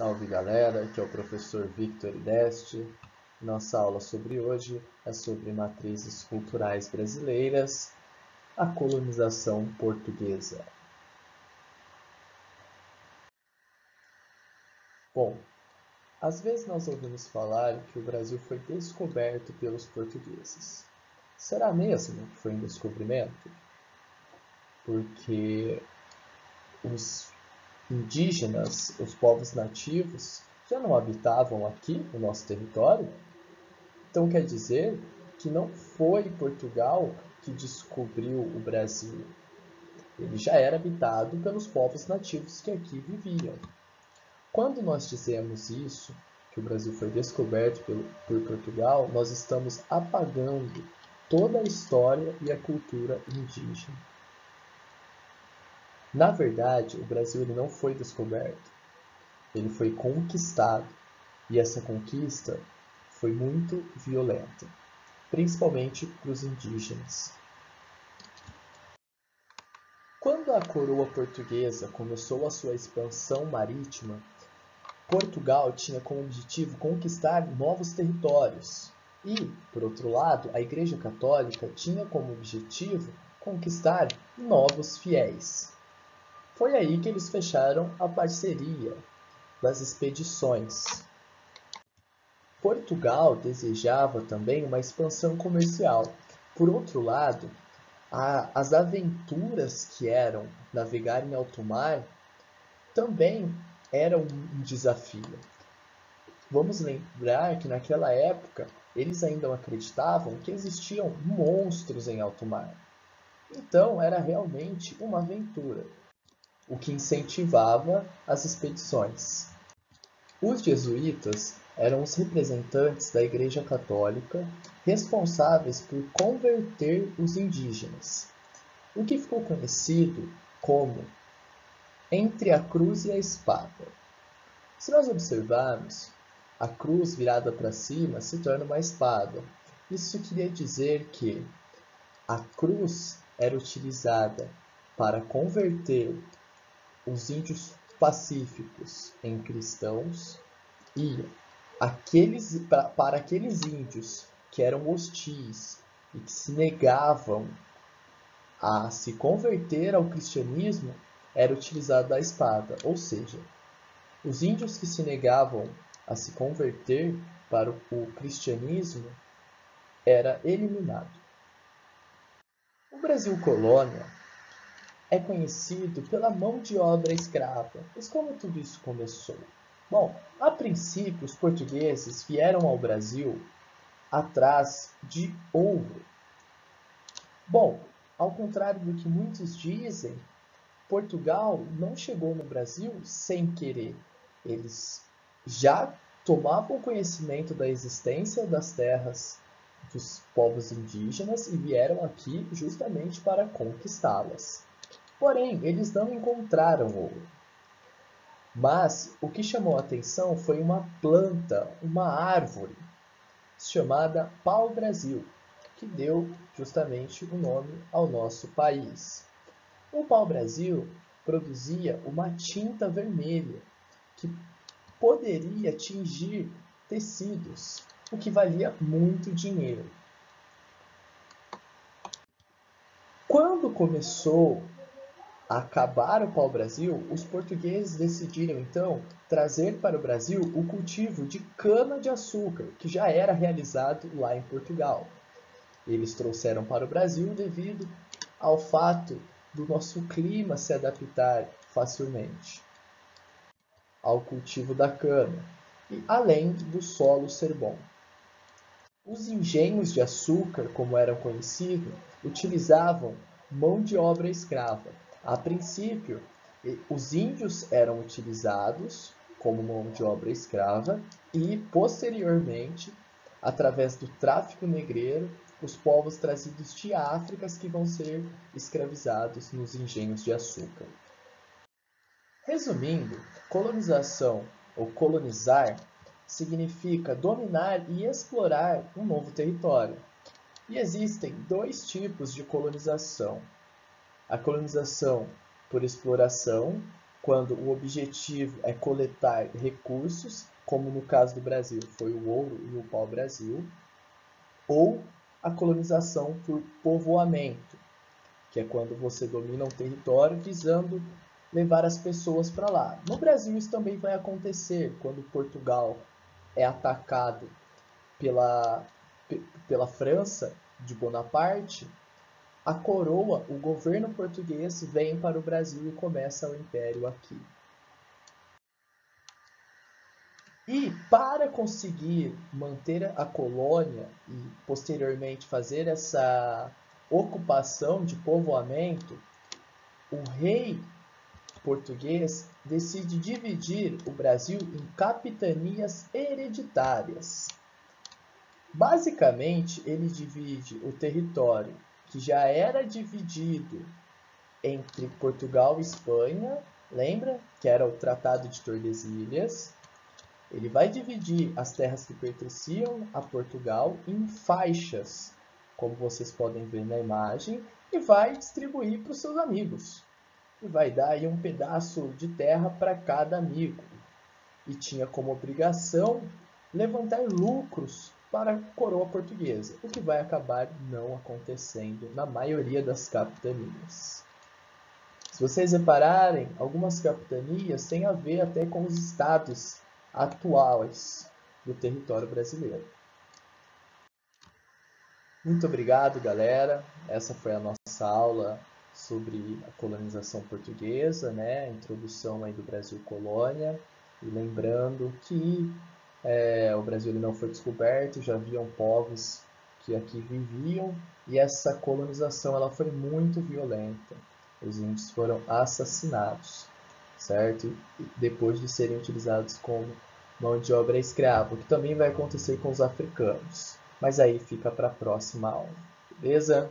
Salve galera, aqui é o professor Victor Ideste. Nossa aula sobre hoje é sobre matrizes culturais brasileiras, a colonização portuguesa. Bom, às vezes nós ouvimos falar que o Brasil foi descoberto pelos portugueses. Será mesmo que foi um descobrimento? Porque os indígenas, os povos nativos, já não habitavam aqui no nosso território? Então quer dizer que não foi Portugal que descobriu o Brasil. Ele já era habitado pelos povos nativos que aqui viviam. Quando nós dizemos isso, que o Brasil foi descoberto por Portugal, nós estamos apagando toda a história e a cultura indígena. Na verdade, o Brasil ele não foi descoberto, ele foi conquistado. E essa conquista foi muito violenta, principalmente para os indígenas. Quando a coroa portuguesa começou a sua expansão marítima, Portugal tinha como objetivo conquistar novos territórios e, por outro lado, a Igreja Católica tinha como objetivo conquistar novos fiéis. Foi aí que eles fecharam a parceria das expedições. Portugal desejava também uma expansão comercial. Por outro lado, as aventuras que eram navegar em alto mar também eram um desafio. Vamos lembrar que naquela época eles ainda acreditavam que existiam monstros em alto mar. Então era realmente uma aventura, o que incentivava as expedições. Os jesuítas eram os representantes da Igreja Católica responsáveis por converter os indígenas, o que ficou conhecido como entre a cruz e a espada. Se nós observarmos, a cruz virada para cima se torna uma espada. Isso queria dizer que a cruz era utilizada para converter os índios pacíficos em cristãos e para aqueles índios que eram hostis e que se negavam a se converter ao cristianismo, era utilizada a espada, ou seja, os índios que se negavam a se converter para o cristianismo era eliminado. O Brasil colônia é conhecido pela mão de obra escrava. Mas como tudo isso começou? Bom, a princípio os portugueses vieram ao Brasil atrás de ouro. Bom, ao contrário do que muitos dizem, Portugal não chegou no Brasil sem querer. Eles já tomavam conhecimento da existência das terras dos povos indígenas e vieram aqui justamente para conquistá-las. Porém, eles não encontraram ouro. Mas o que chamou a atenção foi uma planta, uma árvore, chamada pau-brasil, que deu justamente o nome ao nosso país. O pau-brasil produzia uma tinta vermelha que poderia tingir tecidos, o que valia muito dinheiro. Quando começou a acabar o pau-brasil, os portugueses decidiram então trazer para o Brasil o cultivo de cana-de-açúcar, que já era realizado lá em Portugal. Eles trouxeram para o Brasil devido ao fato do nosso clima se adaptar facilmente ao cultivo da cana, e além do solo ser bom. Os engenhos de açúcar, como eram conhecidos, utilizavam mão de obra escrava. A princípio, os índios eram utilizados como mão de obra escrava e, posteriormente, através do tráfico negreiro, os povos trazidos de África que vão ser escravizados nos engenhos de açúcar. Resumindo, colonização ou colonizar significa dominar e explorar um novo território. E existem dois tipos de colonização: a colonização por exploração quando o objetivo é coletar recursos, como no caso do Brasil foi o ouro e o pau-brasil, ou a colonização por povoamento, que é quando você domina um território visando levar as pessoas para lá. No Brasil isso também vai acontecer quando Portugal é atacado pela, pela França de Bonaparte. A coroa, o governo português, vem para o Brasil e começa o império aqui. E para conseguir manter a colônia e posteriormente fazer essa ocupação de povoamento, o rei português decide dividir o Brasil em capitanias hereditárias. Basicamente, ele divide o território que já era dividido entre Portugal e Espanha, lembra? Que era o Tratado de Tordesilhas. Ele vai dividir as terras que pertenciam a Portugal em faixas, como vocês podem ver na imagem, e vai distribuir para os seus amigos. E vai dar aí um pedaço de terra para cada amigo. E tinha como obrigação levantar lucros para a coroa portuguesa, o que vai acabar não acontecendo na maioria das capitanias. Se vocês repararem, algumas capitanias têm a ver até com os estados atuais do território brasileiro. Muito obrigado, galera. Essa foi a nossa aula sobre a colonização portuguesa, né? A introdução aí do Brasil colônia. E lembrando que o Brasil ele não foi descoberto, já haviam povos que aqui viviam, e essa colonização ela foi muito violenta. Os índios foram assassinados, certo? Depois de serem utilizados como mão de obra escrava, o que também vai acontecer com os africanos. Mas aí fica para a próxima aula, beleza?